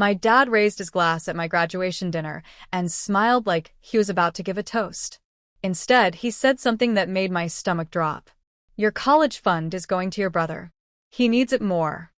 My dad raised his glass at my graduation dinner and smiled like he was about to give a toast. Instead, he said something that made my stomach drop. Your college fund is going to your brother. He needs it more.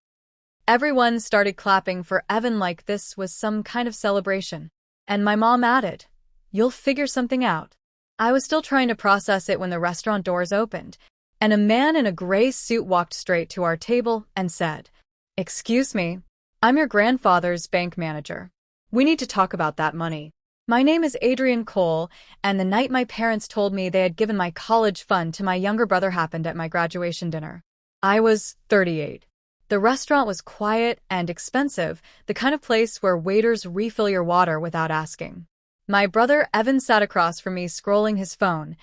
Everyone started clapping for Evan like this was some kind of celebration. And my mom added, "You'll figure something out." I was still trying to process it when the restaurant doors opened, and a man in a gray suit walked straight to our table and said, "Excuse me, I'm your grandfather's bank manager. We need to talk about that money. My name is Adrian Cole, and the night my parents told me they had given my college fund to my younger brother happened at my graduation dinner. I was 38. The restaurant was quiet and expensive, the kind of place where waiters refill your water without asking. My brother Evan sat across from me scrolling his phone,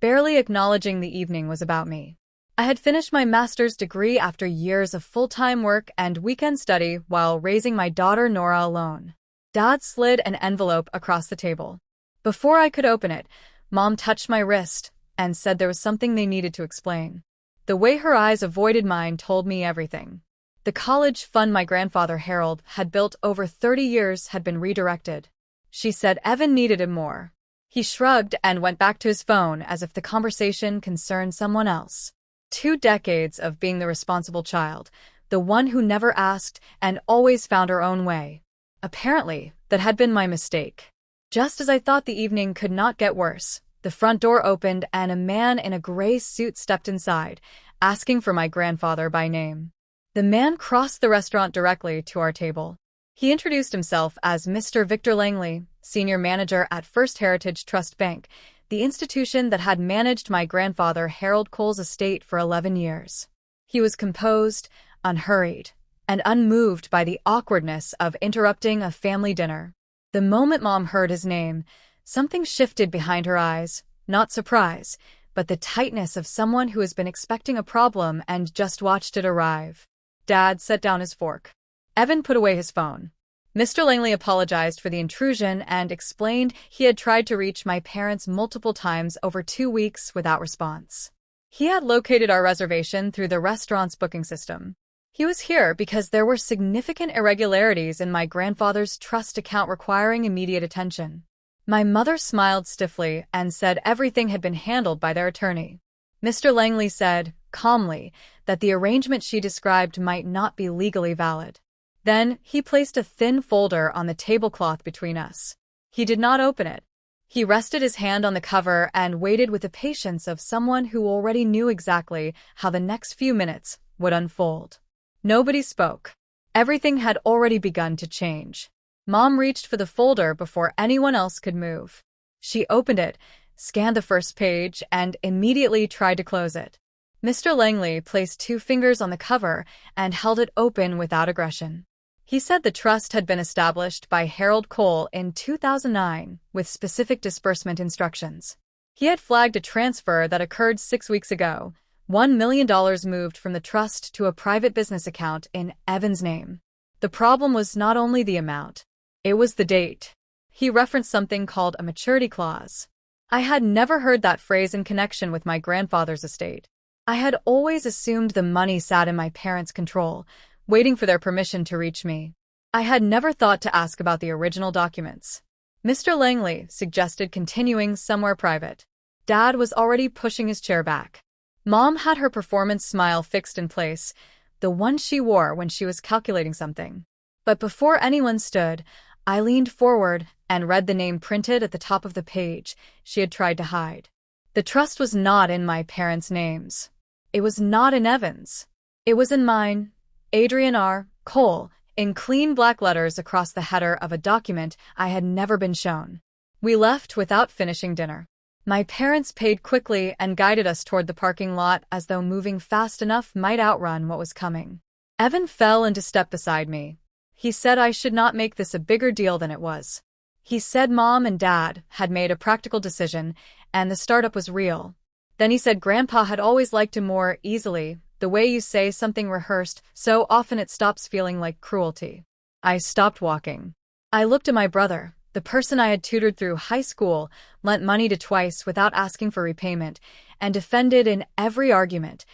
barely acknowledging the evening was about me. I had finished my master's degree after years of full-time work and weekend study while raising my daughter Nora alone. Dad slid an envelope across the table. Before I could open it, Mom touched my wrist and said there was something they needed to explain. The way her eyes avoided mine told me everything. The college fund my grandfather Harold had built over 30 years had been redirected. She said Evan needed it more. He shrugged and went back to his phone as if the conversation concerned someone else. 2 decades of being the responsible child, the one who never asked and always found her own way. Apparently, that had been my mistake. Just as I thought the evening could not get worse, the front door opened and a man in a gray suit stepped inside, asking for my grandfather by name. The man crossed the restaurant directly to our table. He introduced himself as Mr. Victor Langley, senior manager at First Heritage Trust Bank, the institution that had managed my grandfather Harold Cole's estate for 11 years. He was composed, unhurried, and unmoved by the awkwardness of interrupting a family dinner. The moment Mom heard his name, something shifted behind her eyes, not surprise, but the tightness of someone who has been expecting a problem and just watched it arrive. Dad set down his fork. Evan put away his phone. Mr. Langley apologized for the intrusion and explained he had tried to reach my parents multiple times over 2 weeks without response. He had located our reservation through the restaurant's booking system. He was here because there were significant irregularities in my grandfather's trust account requiring immediate attention. My mother smiled stiffly and said everything had been handled by their attorney. Mr. Langley said, calmly, that the arrangement she described might not be legally valid. Then, he placed a thin folder on the tablecloth between us. He did not open it. He rested his hand on the cover and waited with the patience of someone who already knew exactly how the next few minutes would unfold. Nobody spoke. Everything had already begun to change. Mom reached for the folder before anyone else could move. She opened it, scanned the first page, and immediately tried to close it. Mr. Langley placed 2 fingers on the cover and held it open without aggression. He said the trust had been established by Harold Cole in 2009 with specific disbursement instructions. He had flagged a transfer that occurred 6 weeks ago. $1 million moved from the trust to a private business account in Evan's name. The problem was not only the amount, it was the date. He referenced something called a maturity clause. I had never heard that phrase in connection with my grandfather's estate. I had always assumed the money sat in my parents' control, waiting for their permission to reach me. I had never thought to ask about the original documents. Mr. Langley suggested continuing somewhere private. Dad was already pushing his chair back. Mom had her performance smile fixed in place, the one she wore when she was calculating something. But before anyone stood, I leaned forward and read the name printed at the top of the page she had tried to hide. The trust was not in my parents' names. It was not in Evan's. It was in mine, Adrian R. Cole, in clean black letters across the header of a document I had never been shown. We left without finishing dinner. My parents paid quickly and guided us toward the parking lot as though moving fast enough might outrun what was coming. Evan fell into step beside me. He said I should not make this a bigger deal than it was. He said Mom and Dad had made a practical decision and the startup was real. Then he said Grandpa had always liked him more easily, the way you say something rehearsed so often it stops feeling like cruelty. I stopped walking. I looked at my brother, the person I had tutored through high school, lent money to twice without asking for repayment, and defended in every argument,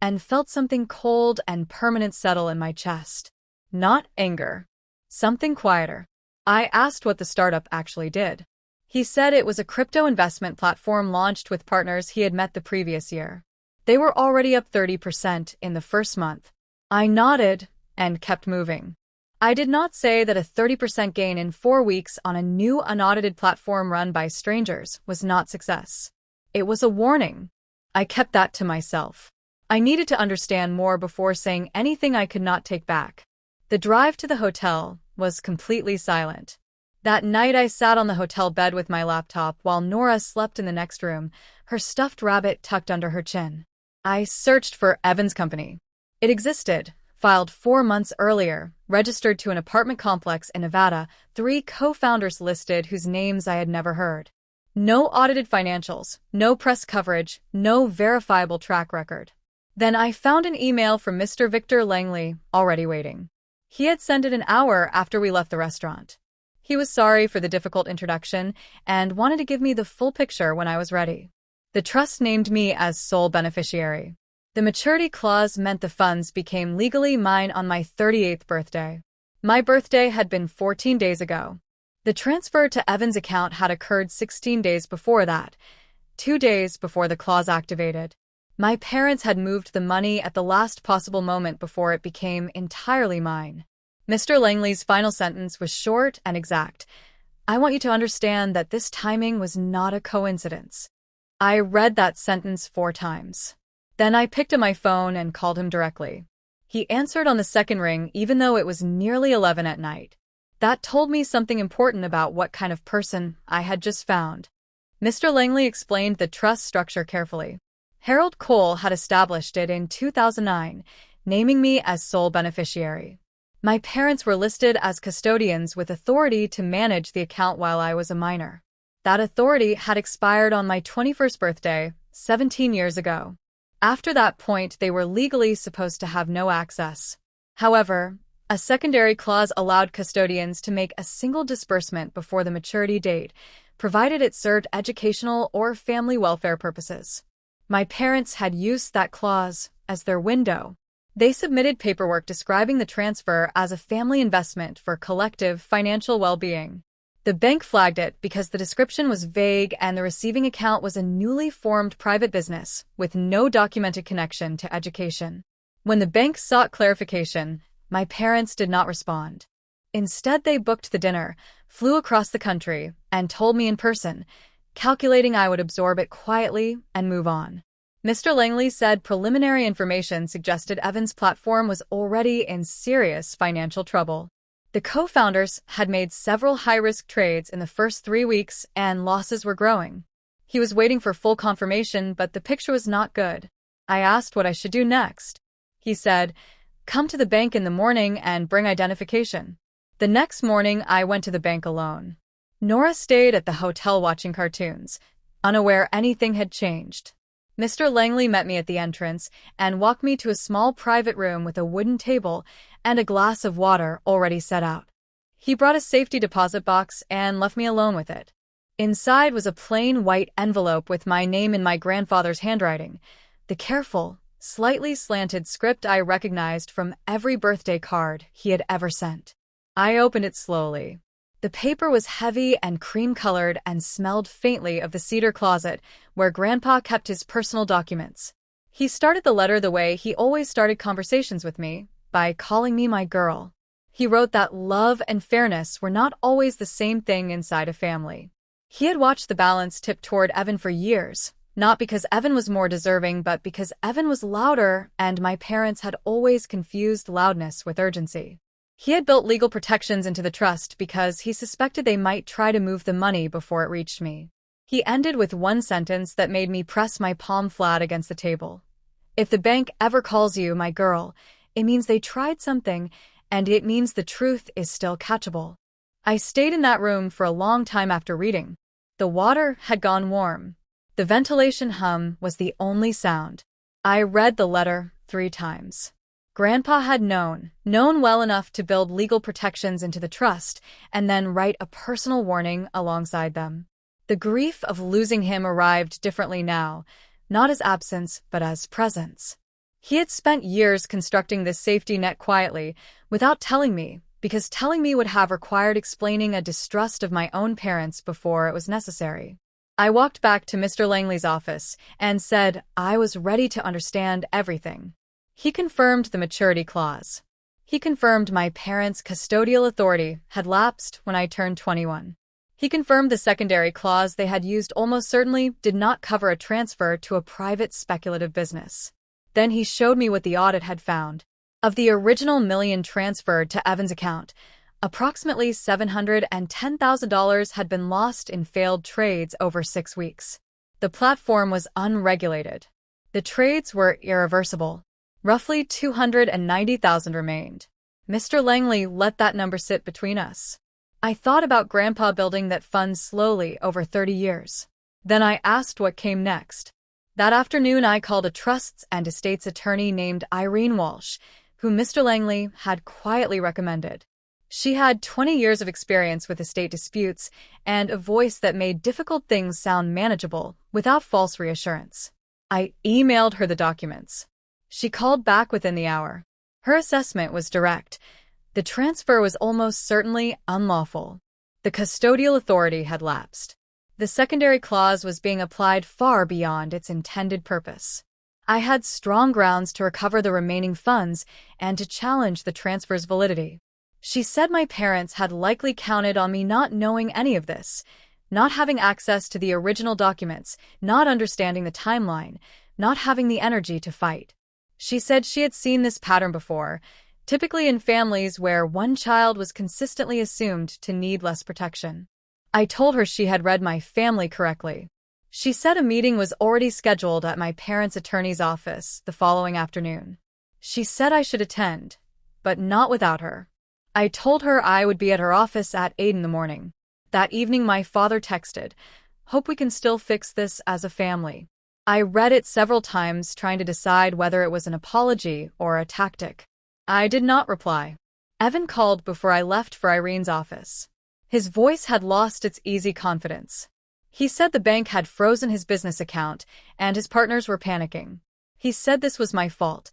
and felt something cold and permanent settle in my chest. Not anger. Something quieter. I asked what the startup actually did. He said it was a crypto investment platform launched with partners he had met the previous year. They were already up 30% in the first month. I nodded and kept moving. I did not say that a 30% gain in 4 weeks on a new unaudited platform run by strangers was not success. It was a warning. I kept that to myself. I needed to understand more before saying anything I could not take back. The drive to the hotel was completely silent. That night I sat on the hotel bed with my laptop while Nora slept in the next room, her stuffed rabbit tucked under her chin. I searched for Evans Company. It existed, filed 4 months earlier, registered to an apartment complex in Nevada, 3 co-founders listed whose names I had never heard. No audited financials, no press coverage, no verifiable track record. Then I found an email from Mr. Victor Langley, already waiting. He had sent it an hour after we left the restaurant. He was sorry for the difficult introduction and wanted to give me the full picture when I was ready. The trust named me as sole beneficiary. The maturity clause meant the funds became legally mine on my 38th birthday. My birthday had been 14 days ago. The transfer to Evan's account had occurred 16 days before that, 2 days before the clause activated. My parents had moved the money at the last possible moment before it became entirely mine. Mr. Langley's final sentence was short and exact. I want you to understand that this timing was not a coincidence. I read that sentence 4 times. Then I picked up my phone and called him directly. He answered on the second ring even though it was nearly 11 at night. That told me something important about what kind of person I had just found. Mr. Langley explained the trust structure carefully. Harold Cole had established it in 2009, naming me as sole beneficiary. My parents were listed as custodians with authority to manage the account while I was a minor. That authority had expired on my 21st birthday, 17 years ago. After that point, they were legally supposed to have no access. However, a secondary clause allowed custodians to make a single disbursement before the maturity date, provided it served educational or family welfare purposes. My parents had used that clause as their window. They submitted paperwork describing the transfer as a family investment for collective financial well-being. The bank flagged it because the description was vague and the receiving account was a newly formed private business with no documented connection to education. When the bank sought clarification, my parents did not respond. Instead, they booked the dinner, flew across the country, and told me in person, calculating I would absorb it quietly and move on. Mr. Langley said preliminary information suggested Evans' platform was already in serious financial trouble. The co-founders had made several high-risk trades in the first 3 weeks and losses were growing. He was waiting for full confirmation, but the picture was not good. I asked what I should do next. He said, "Come to the bank in the morning and bring identification." The next morning, I went to the bank alone. Nora stayed at the hotel watching cartoons, unaware anything had changed. Mr. Langley met me at the entrance and walked me to a small private room with a wooden table and a glass of water already set out. He brought a safety deposit box and left me alone with it. Inside was a plain white envelope with my name in my grandfather's handwriting, the careful, slightly slanted script I recognized from every birthday card he had ever sent. I opened it slowly. The paper was heavy and cream-colored and smelled faintly of the cedar closet where Grandpa kept his personal documents. He started the letter the way he always started conversations with me, by calling me my girl. He wrote that love and fairness were not always the same thing inside a family. He had watched the balance tip toward Evan for years, not because Evan was more deserving, but because Evan was louder and my parents had always confused loudness with urgency. He had built legal protections into the trust because he suspected they might try to move the money before it reached me. He ended with one sentence that made me press my palm flat against the table. "If the bank ever calls you my girl, it means they tried something, and it means the truth is still catchable." I stayed in that room for a long time after reading. The water had gone warm. The ventilation hum was the only sound. I read the letter 3 times. Grandpa had known well enough to build legal protections into the trust and then write a personal warning alongside them. The grief of losing him arrived differently now, not as absence, but as presence. He had spent years constructing this safety net quietly, without telling me, because telling me would have required explaining a distrust of my own parents before it was necessary. I walked back to Mr. Langley's office and said I was ready to understand everything. He confirmed the maturity clause. He confirmed my parents' custodial authority had lapsed when I turned 21. He confirmed the secondary clause they had used almost certainly did not cover a transfer to a private speculative business. Then he showed me what the audit had found. Of the original $1 million transferred to Evan's account, approximately $710,000 had been lost in failed trades over 6 weeks. The platform was unregulated. The trades were irreversible. Roughly $290,000 remained. Mr. Langley let that number sit between us. I thought about Grandpa building that fund slowly over 30 years. Then I asked what came next. That afternoon I called a trusts and estates attorney named Irene Walsh, whom Mr. Langley had quietly recommended. She had 20 years of experience with estate disputes and a voice that made difficult things sound manageable without false reassurance. I emailed her the documents. She called back within the hour. Her assessment was direct. The transfer was almost certainly unlawful. The custodial authority had lapsed. The secondary clause was being applied far beyond its intended purpose. I had strong grounds to recover the remaining funds and to challenge the transfer's validity. She said my parents had likely counted on me not knowing any of this, not having access to the original documents, not understanding the timeline, not having the energy to fight. She said she had seen this pattern before, typically in families where one child was consistently assumed to need less protection. I told her she had read my family correctly. She said a meeting was already scheduled at my parents' attorney's office the following afternoon. She said I should attend, but not without her. I told her I would be at her office at 8 in the morning. That evening my father texted, "Hope we can still fix this as a family." I read it several times trying to decide whether it was an apology or a tactic. I did not reply. Evan called before I left for Irene's office. His voice had lost its easy confidence. He said the bank had frozen his business account and his partners were panicking. He said this was my fault.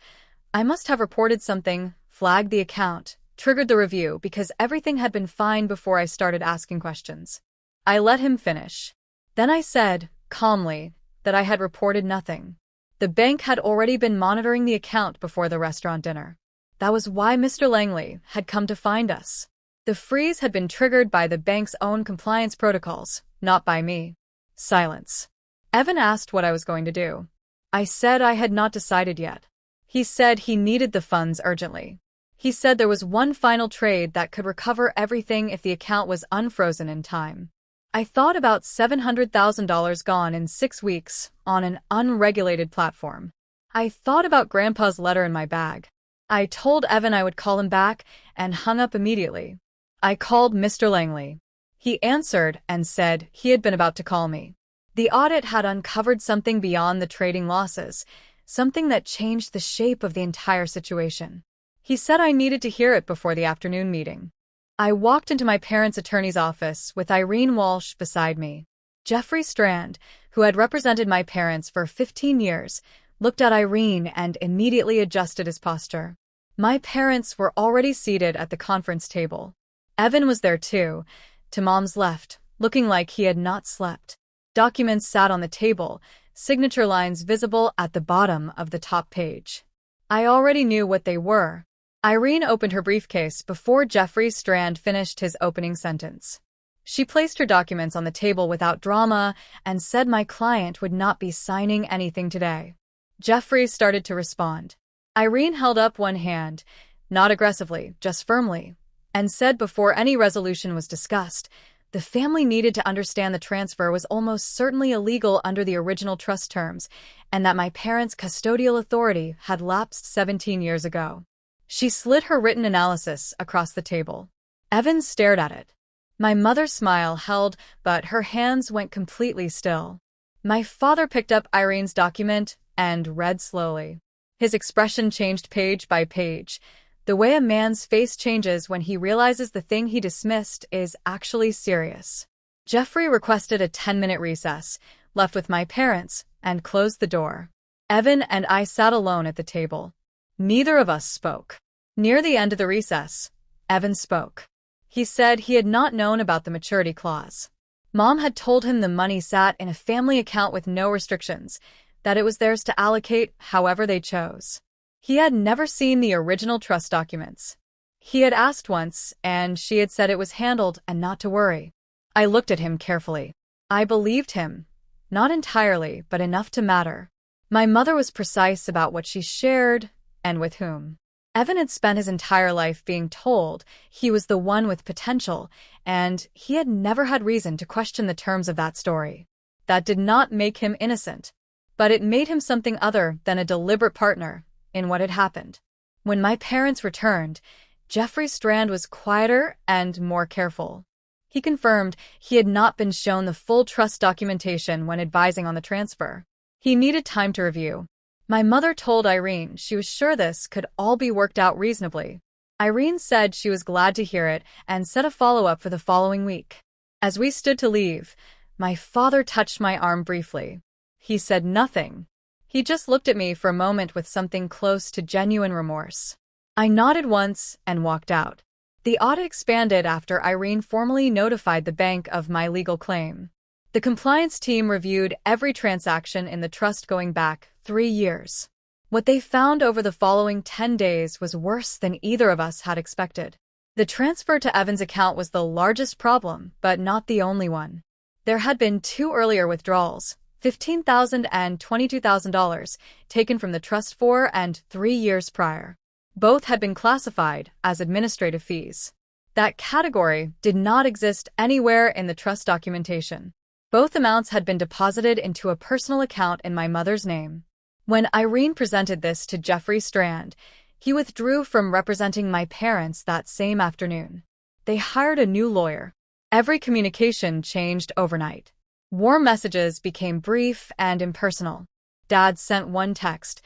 I must have reported something, flagged the account, triggered the review because everything had been fine before I started asking questions. I let him finish. Then I said, calmly, that I had reported nothing. The bank had already been monitoring the account before the restaurant dinner. That was why Mr. Langley had come to find us. The freeze had been triggered by the bank's own compliance protocols, not by me. Silence. Evan asked what I was going to do. I said I had not decided yet. He said he needed the funds urgently. He said there was one final trade that could recover everything if the account was unfrozen in time. I thought about $700,000 gone in 6 weeks on an unregulated platform. I thought about Grandpa's letter in my bag. I told Evan I would call him back and hung up immediately. I called Mr. Langley. He answered and said he had been about to call me. The audit had uncovered something beyond the trading losses, something that changed the shape of the entire situation. He said I needed to hear it before the afternoon meeting. I walked into my parents' attorney's office with Irene Walsh beside me. Jeffrey Strand, who had represented my parents for 15 years, looked at Irene and immediately adjusted his posture. My parents were already seated at the conference table. Evan was there too, to Mom's left, looking like he had not slept. Documents sat on the table, signature lines visible at the bottom of the top page. I already knew what they were. Irene opened her briefcase before Jeffrey Strand finished his opening sentence. She placed her documents on the table without drama and said my client would not be signing anything today. Jeffrey started to respond. Irene held up one hand, not aggressively, just firmly, and said before any resolution was discussed, the family needed to understand the transfer was almost certainly illegal under the original trust terms, and that my parents' custodial authority had lapsed 17 years ago. She slid her written analysis across the table. Evan stared at it. My mother's smile held, but her hands went completely still. My father picked up Irene's document and read slowly. His expression changed page by page, the way a man's face changes when he realizes the thing he dismissed is actually serious. Jeffrey requested a 10-minute recess, left with my parents, and closed the door. Evan and I sat alone at the table. Neither of us spoke. Near the end of the recess, Evan spoke. He said he had not known about the maturity clause. Mom had told him the money sat in a family account with no restrictions, that it was theirs to allocate however they chose. He had never seen the original trust documents. He had asked once, and she had said it was handled and not to worry. I looked at him carefully. I believed him. Not entirely, but enough to matter. My mother was precise about what she shared and with whom. Evan had spent his entire life being told he was the one with potential, and he had never had reason to question the terms of that story. That did not make him innocent, but it made him something other than a deliberate partner in what had happened. When my parents returned, Jeffrey Strand was quieter and more careful. He confirmed he had not been shown the full trust documentation when advising on the transfer. He needed time to review. My mother told Irene she was sure this could all be worked out reasonably. Irene said she was glad to hear it and set a follow-up for the following week. As we stood to leave, my father touched my arm briefly. He said nothing. He just looked at me for a moment with something close to genuine remorse. I nodded once and walked out. The audit expanded after Irene formally notified the bank of my legal claim. The compliance team reviewed every transaction in the trust going back 3 years. What they found over the following 10 days was worse than either of us had expected. The transfer to Evan's account was the largest problem, but not the only one. There had been 2 earlier withdrawals, $15,000 and $22,000, taken from the trust 4 and 3 years prior. Both had been classified as administrative fees. That category did not exist anywhere in the trust documentation. Both amounts had been deposited into a personal account in my mother's name. When Irene presented this to Jeffrey Strand, he withdrew from representing my parents that same afternoon. They hired a new lawyer. Every communication changed overnight. Warm messages became brief and impersonal. Dad sent one text,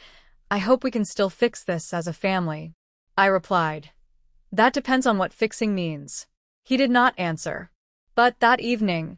"I hope we can still fix this as a family." I replied, "That depends on what fixing means." He did not answer. But that evening,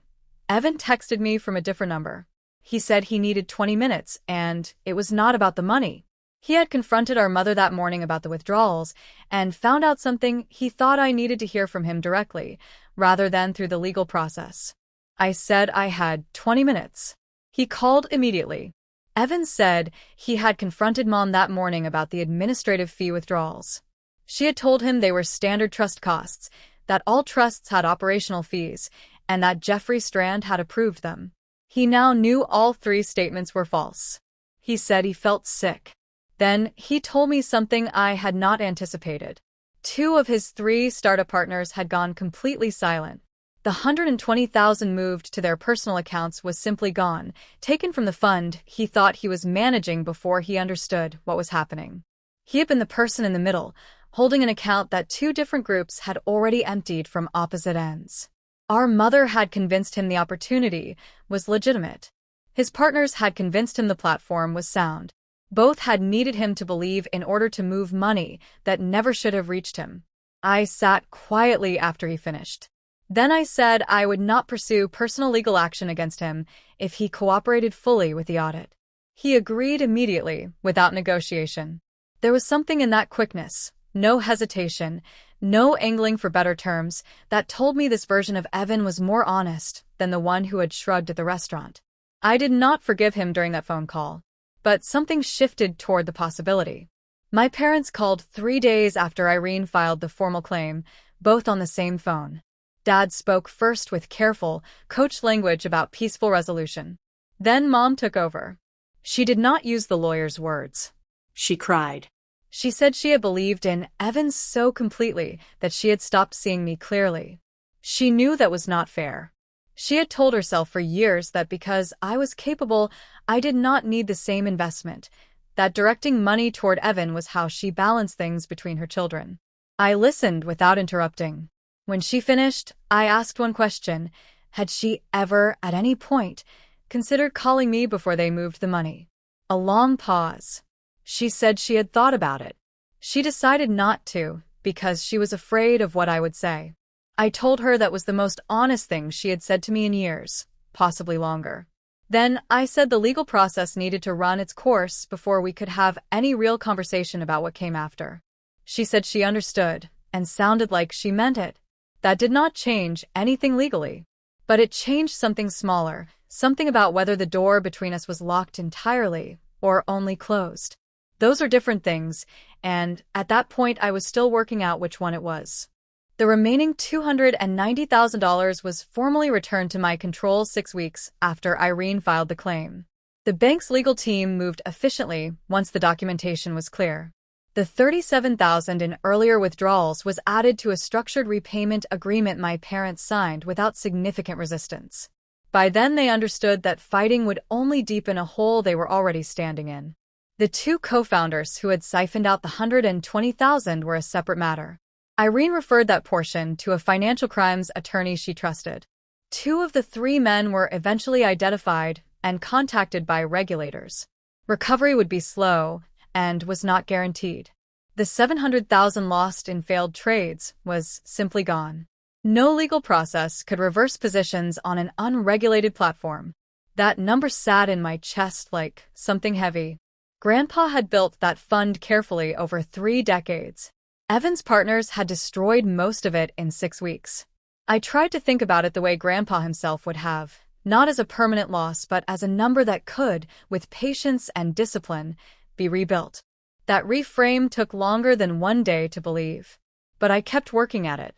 Evan texted me from a different number. He said he needed 20 minutes, and it was not about the money. He had confronted our mother that morning about the withdrawals and found out something he thought I needed to hear from him directly, rather than through the legal process. I said I had 20 minutes. He called immediately. Evan said he had confronted Mom that morning about the administrative fee withdrawals. She had told him they were standard trust costs, that all trusts had operational fees, and that Jeffrey Strand had approved them. He now knew all 3 statements were false. He said he felt sick. Then he told me something I had not anticipated. 2 of his 3 startup partners had gone completely silent. The $120,000 moved to their personal accounts was simply gone, taken from the fund he thought he was managing before he understood what was happening. He had been the person in the middle, holding an account that 2 different groups had already emptied from opposite ends. Our mother had convinced him the opportunity was legitimate. His partners had convinced him the platform was sound. Both had needed him to believe in order to move money that never should have reached him. I sat quietly after he finished. Then I said I would not pursue personal legal action against him if he cooperated fully with the audit. He agreed immediately, without negotiation. There was something in that quickness, no hesitation, no angling for better terms, that told me this version of Evan was more honest than the one who had shrugged at the restaurant. I did not forgive him during that phone call, but something shifted toward the possibility. My parents called 3 days after Irene filed the formal claim, both on the same phone. Dad spoke first with careful, coached language about peaceful resolution. Then Mom took over. She did not use the lawyer's words. She cried. She said she had believed in Evan so completely that she had stopped seeing me clearly. She knew that was not fair. She had told herself for years that because I was capable, I did not need the same investment, that directing money toward Evan was how she balanced things between her children. I listened without interrupting. When she finished, I asked one question. Had she ever, at any point, considered calling me before they moved the money? A long pause. She said she had thought about it. She decided not to, because she was afraid of what I would say. I told her that was the most honest thing she had said to me in years, possibly longer. Then I said the legal process needed to run its course before we could have any real conversation about what came after. She said she understood, and sounded like she meant it. That did not change anything legally. But it changed something smaller, something about whether the door between us was locked entirely or only closed. Those are different things, and at that point I was still working out which one it was. The remaining $290,000 was formally returned to my control 6 weeks after Irene filed the claim. The bank's legal team moved efficiently once the documentation was clear. The $37,000 in earlier withdrawals was added to a structured repayment agreement my parents signed without significant resistance. By then they understood that fighting would only deepen a hole they were already standing in. The two co-founders who had siphoned out the $120,000 were a separate matter. Irene referred that portion to a financial crimes attorney she trusted. 2 of the 3 men were eventually identified and contacted by regulators. Recovery would be slow and was not guaranteed. The $700,000 lost in failed trades was simply gone. No legal process could reverse positions on an unregulated platform. That number sat in my chest like something heavy. Grandpa had built that fund carefully over 3 decades. Evan's partners had destroyed most of it in 6 weeks. I tried to think about it the way Grandpa himself would have, not as a permanent loss but as a number that could, with patience and discipline, be rebuilt. That reframe took longer than 1 day to believe. But I kept working at it.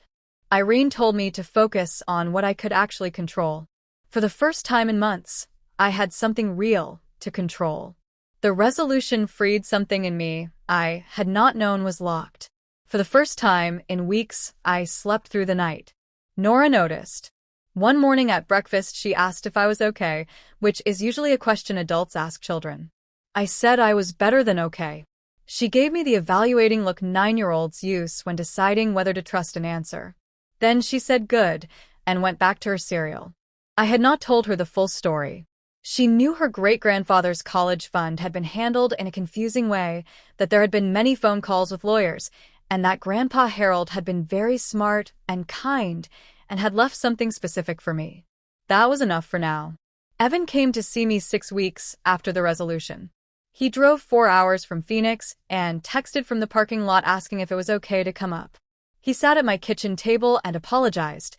Irene told me to focus on what I could actually control. For the first time in months, I had something real to control. The resolution freed something in me I had not known was locked. For the first time in weeks, I slept through the night. Nora noticed. One morning at breakfast she asked if I was okay, which is usually a question adults ask children. I said I was better than okay. She gave me the evaluating look 9-year-olds use when deciding whether to trust an answer. Then she said good, and went back to her cereal. I had not told her the full story. She knew her great-grandfather's college fund had been handled in a confusing way, that there had been many phone calls with lawyers, and that Grandpa Harold had been very smart and kind and had left something specific for me. That was enough for now. Evan came to see me 6 weeks after the resolution. He drove 4 hours from Phoenix and texted from the parking lot asking if it was okay to come up. He sat at my kitchen table and apologized,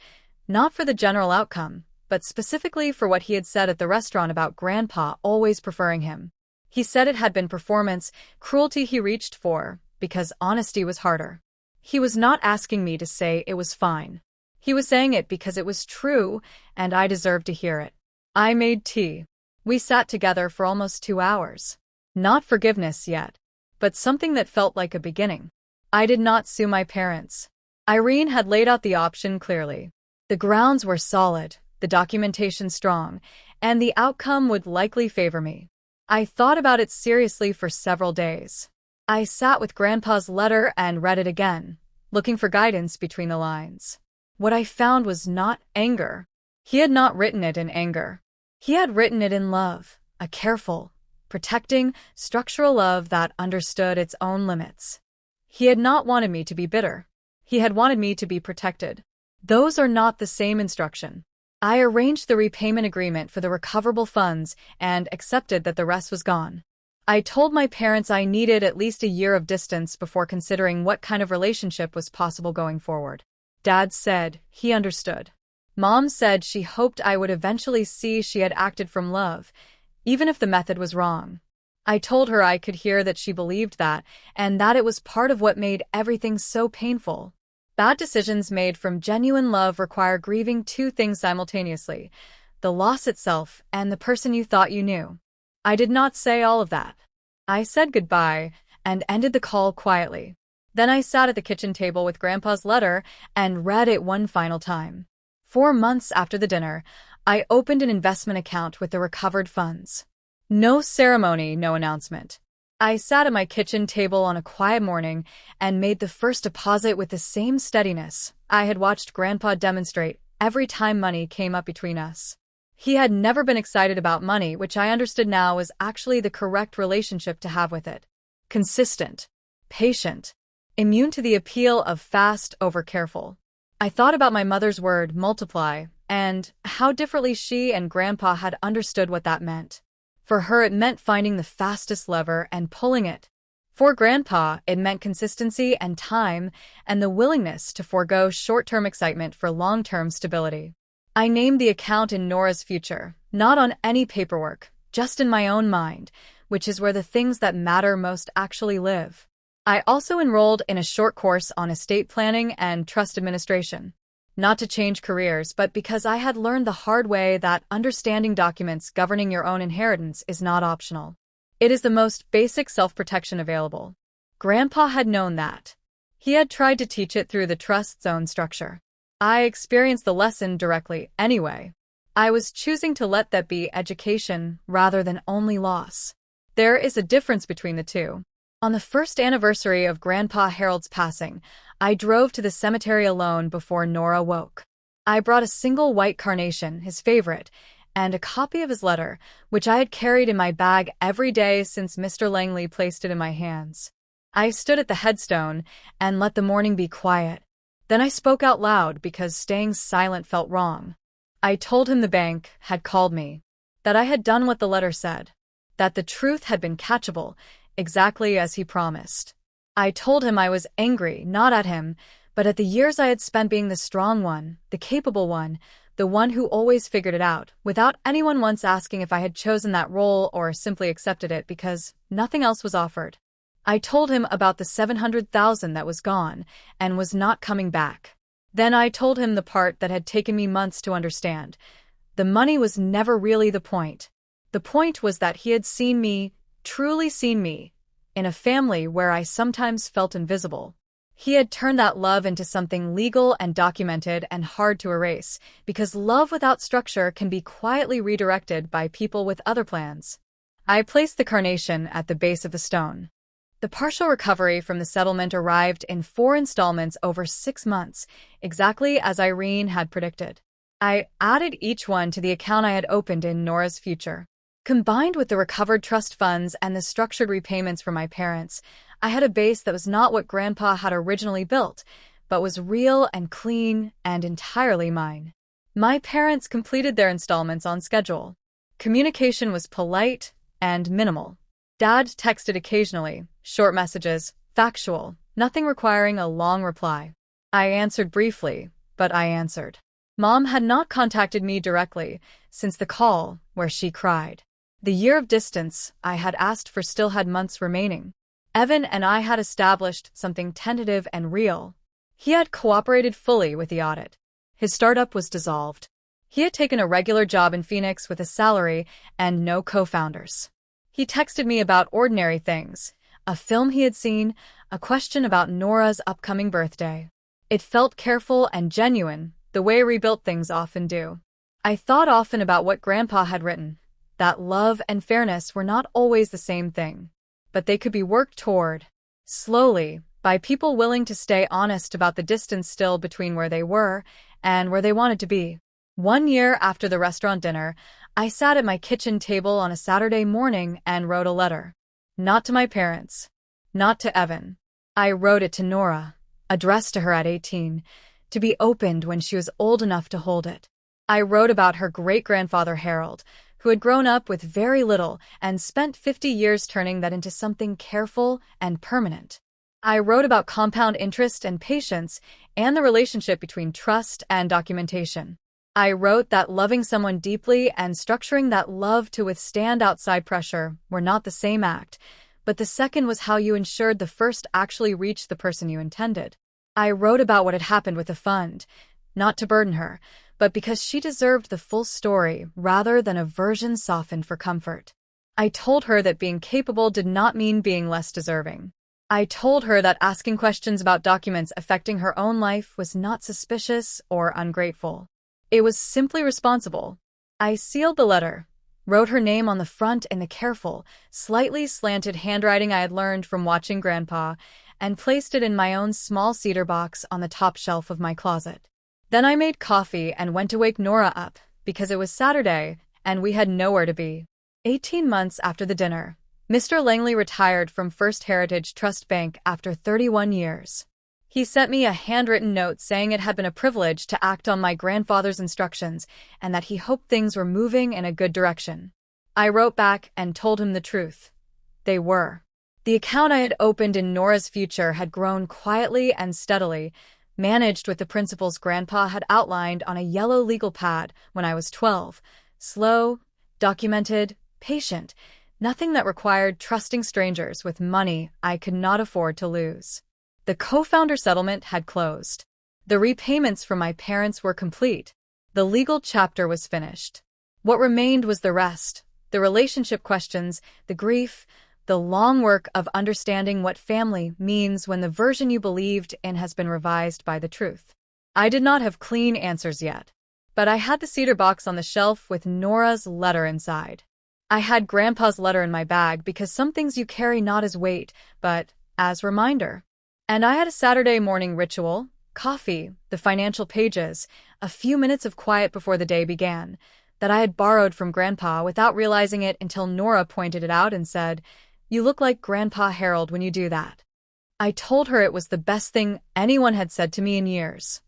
not for the general outcome, but specifically for what he had said at the restaurant about Grandpa always preferring him. He said it had been performance cruelty he reached for, because honesty was harder. He was not asking me to say it was fine. He was saying it because it was true, and I deserved to hear it. I made tea. We sat together for almost 2 hours. Not forgiveness yet, but something that felt like a beginning. I did not sue my parents. Irene had laid out the option clearly. The grounds were solid, the documentation strong, and the outcome would likely favor me. I thought about it seriously for several days. I sat with Grandpa's letter and read it again, looking for guidance between the lines. What I found was not anger. He had not written it in anger. He had written it in love, a careful, protecting, structural love that understood its own limits. He had not wanted me to be bitter. He had wanted me to be protected. Those are not the same instruction. I arranged the repayment agreement for the recoverable funds and accepted that the rest was gone. I told my parents I needed at least a year of distance before considering what kind of relationship was possible going forward. Dad said he understood. Mom said she hoped I would eventually see she had acted from love, even if the method was wrong. I told her I could hear that she believed that, and that it was part of what made everything so painful. Bad decisions made from genuine love require grieving 2 things simultaneously: the loss itself and the person you thought you knew. I did not say all of that. I said goodbye and ended the call quietly. Then I sat at the kitchen table with Grandpa's letter and read it one final time. 4 months after the dinner, I opened an investment account with the recovered funds. No ceremony, no announcement. I sat at my kitchen table on a quiet morning and made the first deposit with the same steadiness I had watched Grandpa demonstrate every time money came up between us. He had never been excited about money, which I understood now was actually the correct relationship to have with it. Consistent, patient, immune to the appeal of fast over careful. I thought about my mother's word, multiply, and how differently she and Grandpa had understood what that meant. For her, it meant finding the fastest lever and pulling it. For Grandpa, it meant consistency and time, and the willingness to forego short-term excitement for long-term stability. I named the account in Nora's Future, not on any paperwork, just in my own mind, which is where the things that matter most actually live. I also enrolled in a short course on estate planning and trust administration. Not to change careers, but because I had learned the hard way that understanding documents governing your own inheritance is not optional. It is the most basic self-protection available. Grandpa had known that. He had tried to teach it through the trust zone structure. I experienced the lesson directly anyway. I was choosing to let that be education rather than only loss. There is a difference between the two. On the first anniversary of Grandpa Harold's passing, I drove to the cemetery alone before Nora woke. I brought a single white carnation, his favorite, and a copy of his letter, which I had carried in my bag every day since Mr. Langley placed it in my hands. I stood at the headstone and let the morning be quiet. Then I spoke out loud because staying silent felt wrong. I told him the bank had called me, that I had done what the letter said, that the truth had been catchable, exactly as he promised. I told him I was angry, not at him, but at the years I had spent being the strong one, the capable one, the one who always figured it out, without anyone once asking if I had chosen that role or simply accepted it because nothing else was offered. I told him about the $700,000 that was gone and was not coming back. Then I told him the part that had taken me months to understand. The money was never really the point. The point was that he had seen me, truly seen me, in a family where I sometimes felt invisible. He had turned that love into something legal and documented and hard to erase, because love without structure can be quietly redirected by people with other plans. I placed the carnation at the base of the stone. The partial recovery from the settlement arrived in 4 installments over 6 months, exactly as Irene had predicted. I added each one to the account I had opened in Nora's Future. Combined with the recovered trust funds and the structured repayments from my parents, I had a base that was not what Grandpa had originally built, but was real and clean and entirely mine. My parents completed their installments on schedule. Communication was polite and minimal. Dad texted occasionally, short messages, factual, nothing requiring a long reply. I answered briefly, but I answered. Mom had not contacted me directly since the call where she cried. The year of distance I had asked for still had months remaining. Evan and I had established something tentative and real. He had cooperated fully with the audit. His startup was dissolved. He had taken a regular job in Phoenix with a salary and no co-founders. He texted me about ordinary things, a film he had seen, a question about Nora's upcoming birthday. It felt careful and genuine, the way rebuilt things often do. I thought often about what Grandpa had written, that love and fairness were not always the same thing, but they could be worked toward, slowly, by people willing to stay honest about the distance still between where they were and where they wanted to be. 1 year after the restaurant dinner, I sat at my kitchen table on a Saturday morning and wrote a letter. Not to my parents. Not to Evan. I wrote it to Nora, addressed to her at 18, to be opened when she was old enough to hold it. I wrote about her great-grandfather Harold, who had grown up with very little and spent 50 years turning that into something careful and permanent. I wrote about compound interest and patience and the relationship between trust and documentation. I wrote that loving someone deeply and structuring that love to withstand outside pressure were not the same act, but the second was how you ensured the first actually reached the person you intended. I wrote about what had happened with the fund, not to burden her, but because she deserved the full story rather than a version softened for comfort. I told her that being capable did not mean being less deserving. I told her that asking questions about documents affecting her own life was not suspicious or ungrateful. It was simply responsible. I sealed the letter, wrote her name on the front in the careful, slightly slanted handwriting I had learned from watching Grandpa, and placed it in my own small cedar box on the top shelf of my closet. Then I made coffee and went to wake Nora up, because it was Saturday, and we had nowhere to be. 18 months after the dinner, Mr. Langley retired from First Heritage Trust Bank after 31 years. He sent me a handwritten note saying it had been a privilege to act on my grandfather's instructions and that he hoped things were moving in a good direction. I wrote back and told him the truth. They were. The account I had opened in Nora's future had grown quietly and steadily, managed with the principles Grandpa had outlined on a yellow legal pad when I was 12. Slow, documented, patient, nothing that required trusting strangers with money I could not afford to lose. The co-founder settlement had closed. The repayments from my parents were complete. The legal chapter was finished. What remained was the rest, the relationship questions, the grief, the long work of understanding what family means when the version you believed in has been revised by the truth. I did not have clean answers yet, but I had the cedar box on the shelf with Nora's letter inside. I had Grandpa's letter in my bag because some things you carry not as weight, but as reminder. And I had a Saturday morning ritual, coffee, the financial pages, a few minutes of quiet before the day began, that I had borrowed from Grandpa without realizing it until Nora pointed it out and said, "You look like Grandpa Harold when you do that." I told her it was the best thing anyone had said to me in years.